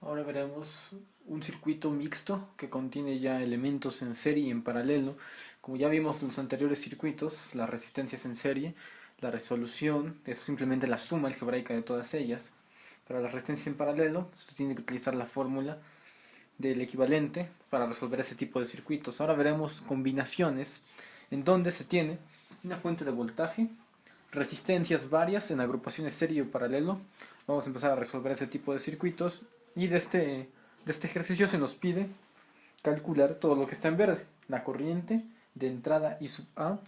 Ahora veremos un circuito mixto que contiene ya elementos en serie y en paralelo. Como ya vimos en los anteriores circuitos, las resistencias en serie, la resolución es simplemente la suma algebraica de todas ellas. Para las resistencias en paralelo, se tiene que utilizar la fórmula del equivalente para resolver ese tipo de circuitos. Ahora veremos combinaciones en donde se tiene una fuente de voltaje, resistencias varias en agrupaciones serie o paralelo. Vamos a empezar a resolver ese tipo de circuitos y de este ejercicio se nos pide calcular todo lo que está en verde: la corriente de entrada I sub A,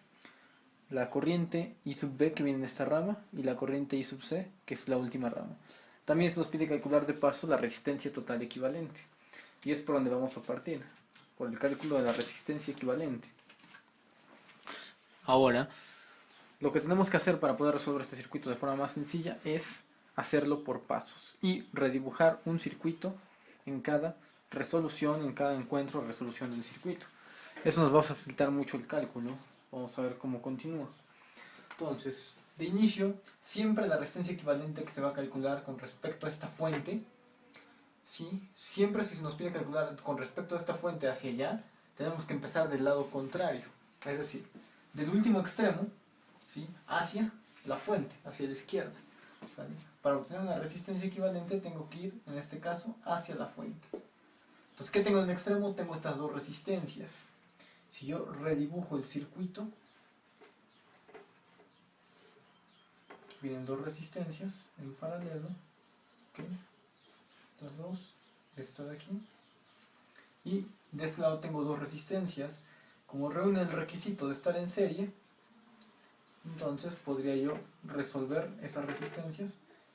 la corriente I sub B que viene en esta rama y la corriente I sub C que es la última rama. También se nos pide calcular de paso la resistencia total equivalente y es por donde vamos a partir, por el cálculo de la resistencia equivalente. Ahora, lo que tenemos que hacer para poder resolver este circuito de forma más sencilla es hacerlo por pasos y redibujar un circuito en cada resolución, en cada encuentro o resolución del circuito. Eso nos va a facilitar mucho el cálculo. Vamos a ver cómo continúa. Entonces, de inicio, siempre la resistencia equivalente que se va a calcular con respecto a esta fuente, ¿sí? Siempre si se nos pide calcular con respecto a esta fuente hacia allá, tenemos que empezar del lado contrario, es decir, del último extremo, ¿sí?, hacia la fuente, hacia la izquierda. ¿Sale? Para obtener una resistencia equivalente tengo que ir, en este caso, hacia la fuente. Entonces, ¿qué tengo en el extremo? Tengo estas dos resistencias. Si yo redibujo el circuito, aquí vienen dos resistencias en paralelo, ¿okay? Estas dos, esta de aquí, y de este lado tengo dos resistencias. Como reúnen el requisito de estar en serie, entonces podría yo resolver esas resistencias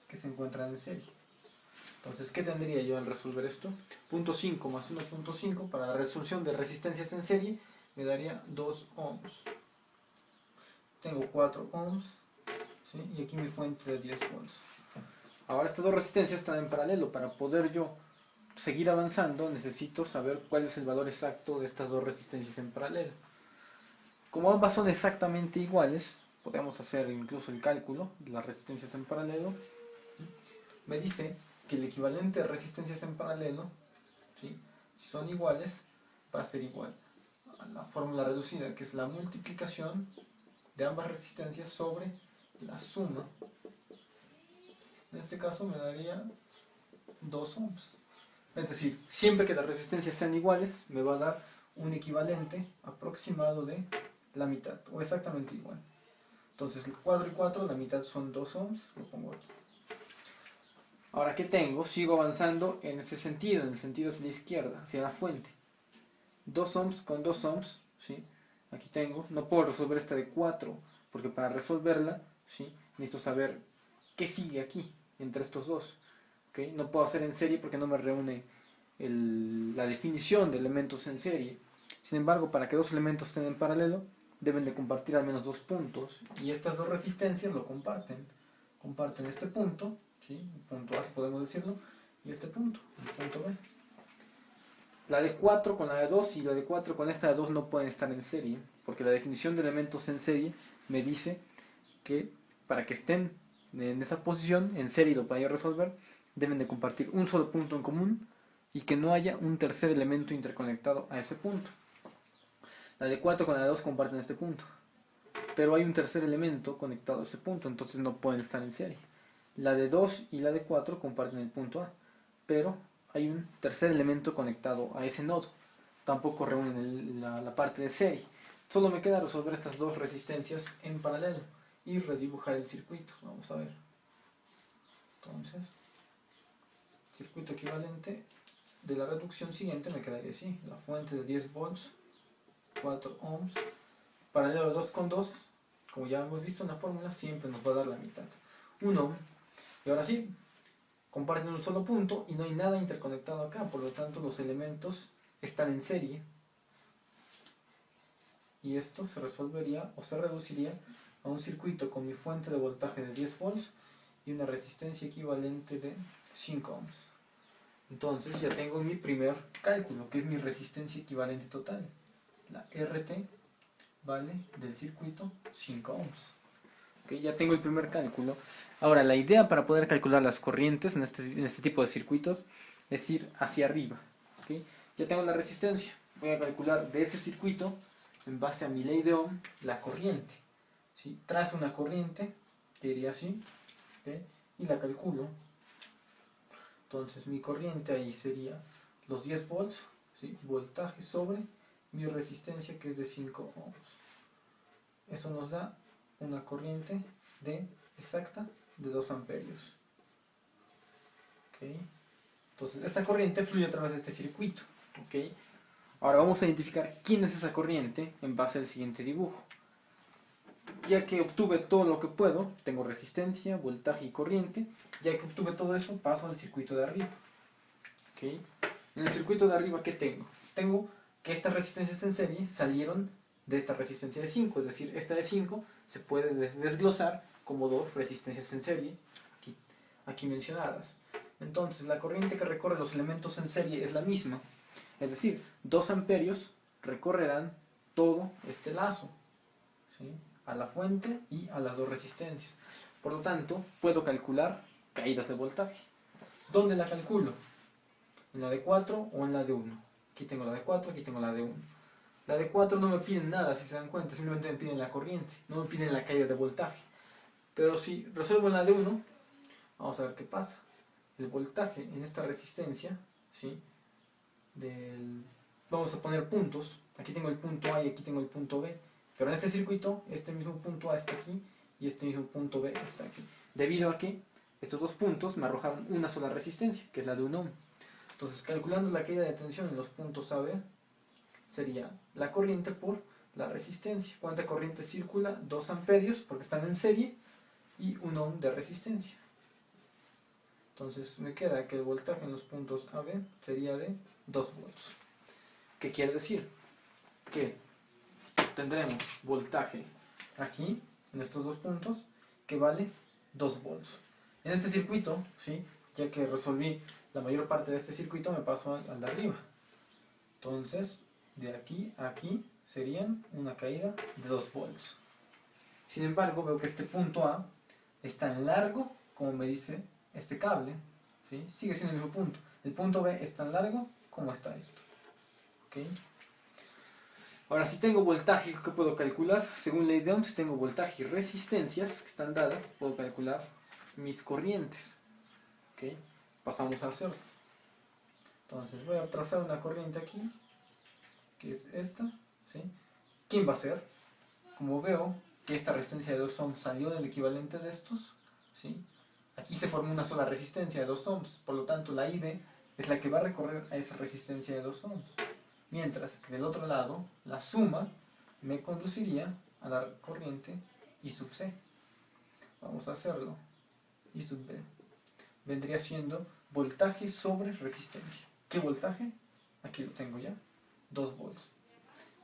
que se encuentran en serie. Entonces, ¿qué tendría yo al resolver esto? 0.5 más 1.5 para la resolución de resistencias en serie me daría 2 ohms. Tengo 4 ohms, ¿sí? Y aquí mi fuente de 10 volts. Ahora estas dos resistencias están en paralelo. Para poder yo seguir avanzando necesito saber cuál es el valor exacto de estas dos resistencias en paralelo. Como ambas son exactamente iguales, podemos hacer incluso el cálculo de las resistencias en paralelo. Me dice que el equivalente de resistencias en paralelo, ¿sí?, si son iguales, va a ser igual a la fórmula reducida, que es la multiplicación de ambas resistencias sobre la suma. En este caso me daría 2 ohms. Es decir, siempre que las resistencias sean iguales, me va a dar un equivalente aproximado de la mitad, o exactamente igual. Entonces, 4 y 4, la mitad son 2 ohms, lo pongo aquí. Ahora, ¿qué tengo? Sigo avanzando en ese sentido, en el sentido hacia la izquierda, hacia la fuente. 2 ohms con 2 ohms, ¿sí? Aquí tengo, no puedo resolver esta de 4, porque para resolverla, ¿sí?, necesito saber qué sigue aquí, entre estos dos. ¿Okay? No puedo hacer en serie porque no me reúne la definición de elementos en serie. Sin embargo, para que dos elementos estén en paralelo, deben de compartir al menos dos puntos, y estas dos resistencias lo comparten. Comparten este punto, ¿sí?, el punto A, si podemos decirlo, y este punto, el punto B. La de 4 con la de 2 y la de 4 con esta de 2 no pueden estar en serie, porque la definición de elementos en serie me dice que para que estén en esa posición, en serie, y lo vaya a resolver, deben de compartir un solo punto en común y que no haya un tercer elemento interconectado a ese punto. La de 4 con la de 2 comparten este punto, pero hay un tercer elemento conectado a ese punto, entonces no pueden estar en serie. La de 2 y la de 4 comparten el punto A, pero hay un tercer elemento conectado a ese nodo. Tampoco reúnen la parte de serie. Solo me queda resolver estas dos resistencias en paralelo y redibujar el circuito. Vamos a ver. Entonces, circuito equivalente de la reducción siguiente me quedaría así: la fuente de 10 volts, 4 ohms, paralelo 2 con 2, como ya hemos visto en la fórmula, siempre nos va a dar la mitad, 1 ohm. Y ahora sí, comparten un solo punto y no hay nada interconectado acá, por lo tanto los elementos están en serie. Y esto se resolvería o se reduciría a un circuito con mi fuente de voltaje de 10 volts y una resistencia equivalente de 5 ohms. Entonces ya tengo mi primer cálculo, que es mi resistencia equivalente total. La RT vale del circuito 5 ohms. ¿Okay? Ya tengo el primer cálculo. Ahora, la idea para poder calcular las corrientes en este tipo de circuitos es ir hacia arriba. ¿Okay? Ya tengo la resistencia. Voy a calcular de ese circuito, en base a mi ley de Ohm, la corriente. ¿Sí? Trazo una corriente, que iría así, ¿okay? Y la calculo. Entonces mi corriente ahí sería los 10 volts, ¿sí? Voltaje sobre mi resistencia, que es de 5 ohms. Eso nos da una corriente exacta de 2 amperios. ¿Okay? Entonces esta corriente fluye a través de este circuito. ¿Okay? Ahora vamos a identificar quién es esa corriente en base al siguiente dibujo. Ya que obtuve todo lo que puedo, tengo resistencia, voltaje y corriente. Ya que obtuve todo eso, paso al circuito de arriba. ¿Okay? En el circuito de arriba, ¿qué tengo? Tengo que estas resistencias en serie salieron de esta resistencia de 5, es decir, esta de 5 se puede desglosar como dos resistencias en serie aquí mencionadas. Entonces la corriente que recorre los elementos en serie es la misma, es decir, 2 amperios recorrerán todo este lazo, ¿sí? A la fuente y a las dos resistencias. Por lo tanto, puedo calcular caídas de voltaje. ¿Dónde la calculo? ¿En la de 4 o en la de 1? Aquí tengo la de 4, aquí tengo la de 1. La de 4 no me piden nada, si se dan cuenta, simplemente me piden la corriente, no me piden la caída de voltaje. Pero si resuelvo en la de 1, vamos a ver qué pasa. El voltaje en esta resistencia, ¿sí? Vamos a poner puntos, aquí tengo el punto A y aquí tengo el punto B, pero en este circuito, este mismo punto A está aquí y este mismo punto B está aquí. Debido a que estos dos puntos me arrojaron una sola resistencia, que es la de 1 ohm. Entonces, calculando la caída de tensión en los puntos A, B, sería la corriente por la resistencia. ¿Cuánta corriente circula? 2 amperios, porque están en serie, y 1 ohm de resistencia. Entonces me queda que el voltaje en los puntos A, B sería de 2 volts. ¿Qué quiere decir? Que tendremos voltaje aquí, en estos dos puntos, que vale 2 volts. En este circuito, ¿sí? Ya que resolví la mayor parte de este circuito, me paso al de arriba. Entonces, de aquí a aquí serían una caída de 2 volts. Sin embargo, veo que este punto A es tan largo como me dice este cable, ¿sí? Sigue siendo el mismo punto. El punto B es tan largo como está esto. ¿Okay? Ahora, si tengo voltaje, ¿qué puedo calcular? Según ley de Ohm, si tengo voltaje y resistencias que están dadas, puedo calcular mis corrientes. ¿Okay? Pasamos a hacerlo. Entonces voy a trazar una corriente aquí, que es esta, ¿sí? ¿Quién va a ser? Como veo que esta resistencia de 2 ohms salió del equivalente de estos, ¿sí? Aquí se formó una sola resistencia de 2 ohms, por lo tanto la IB es la que va a recorrer a esa resistencia de 2 ohms. Mientras que del otro lado, la suma me conduciría a la corriente I sub C. Vamos a hacerlo. I sub B vendría siendo voltaje sobre resistencia. ¿Qué voltaje? Aquí lo tengo ya, 2 volts.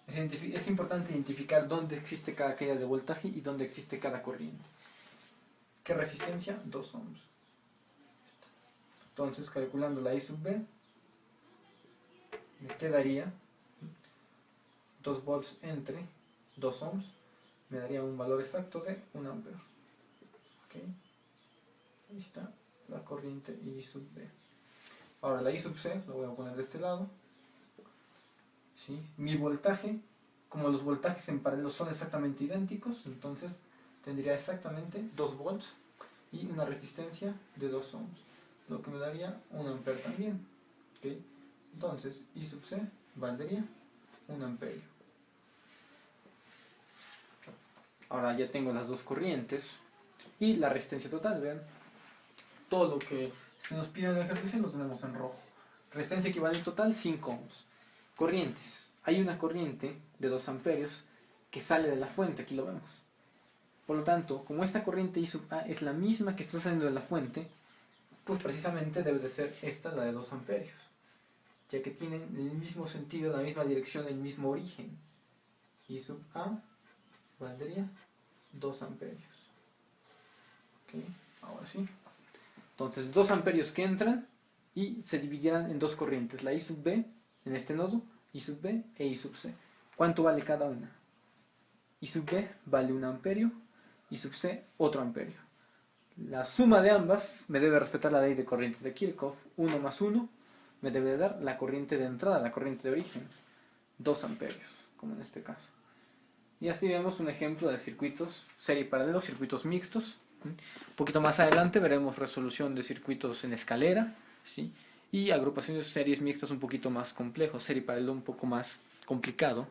Es importante identificar dónde existe cada caída de voltaje y dónde existe cada corriente. ¿Qué resistencia? 2 ohms. Entonces, calculando la I sub B, me quedaría 2 volts entre 2 ohms, me daría un valor exacto de 1 ampere. ¿Okay? Ahí está la corriente I sub B. Ahora la I sub C, lo voy a poner de este lado. ¿Sí? Mi voltaje, como los voltajes en paralelo son exactamente idénticos, entonces tendría exactamente 2 volts y una resistencia de 2 ohms, lo que me daría 1 ampere también. ¿Okay? Entonces I sub C valdría 1 amperio. Ahora ya tengo las dos corrientes y la resistencia total. Vean, todo lo que se nos pide en el ejercicio lo tenemos en rojo. Resistencia equivalente total 5 ohms. Corrientes. Hay una corriente de 2 amperios que sale de la fuente, aquí lo vemos. Por lo tanto, como esta corriente I sub A es la misma que está saliendo de la fuente, pues precisamente debe de ser esta la de 2 amperios, ya que tienen el mismo sentido, la misma dirección, el mismo origen. I sub A valdría 2 amperios. ¿Okay? Ahora sí. Entonces 2 amperios que entran y se dividieran en dos corrientes, la I sub B en este nodo, I sub B e I sub C. ¿Cuánto vale cada una? I sub B vale 1 amperio, I sub C otro amperio. La suma de ambas me debe respetar la ley de corrientes de Kirchhoff, 1 más 1 me debe dar la corriente de entrada, la corriente de origen, 2 amperios, como en este caso. Y así vemos un ejemplo de circuitos serie y paralelos, circuitos mixtos. Un poquito más adelante veremos resolución de circuitos en escalera, ¿sí? Y agrupaciones de series mixtas un poquito más complejos, serie y paralelo un poco más complicado.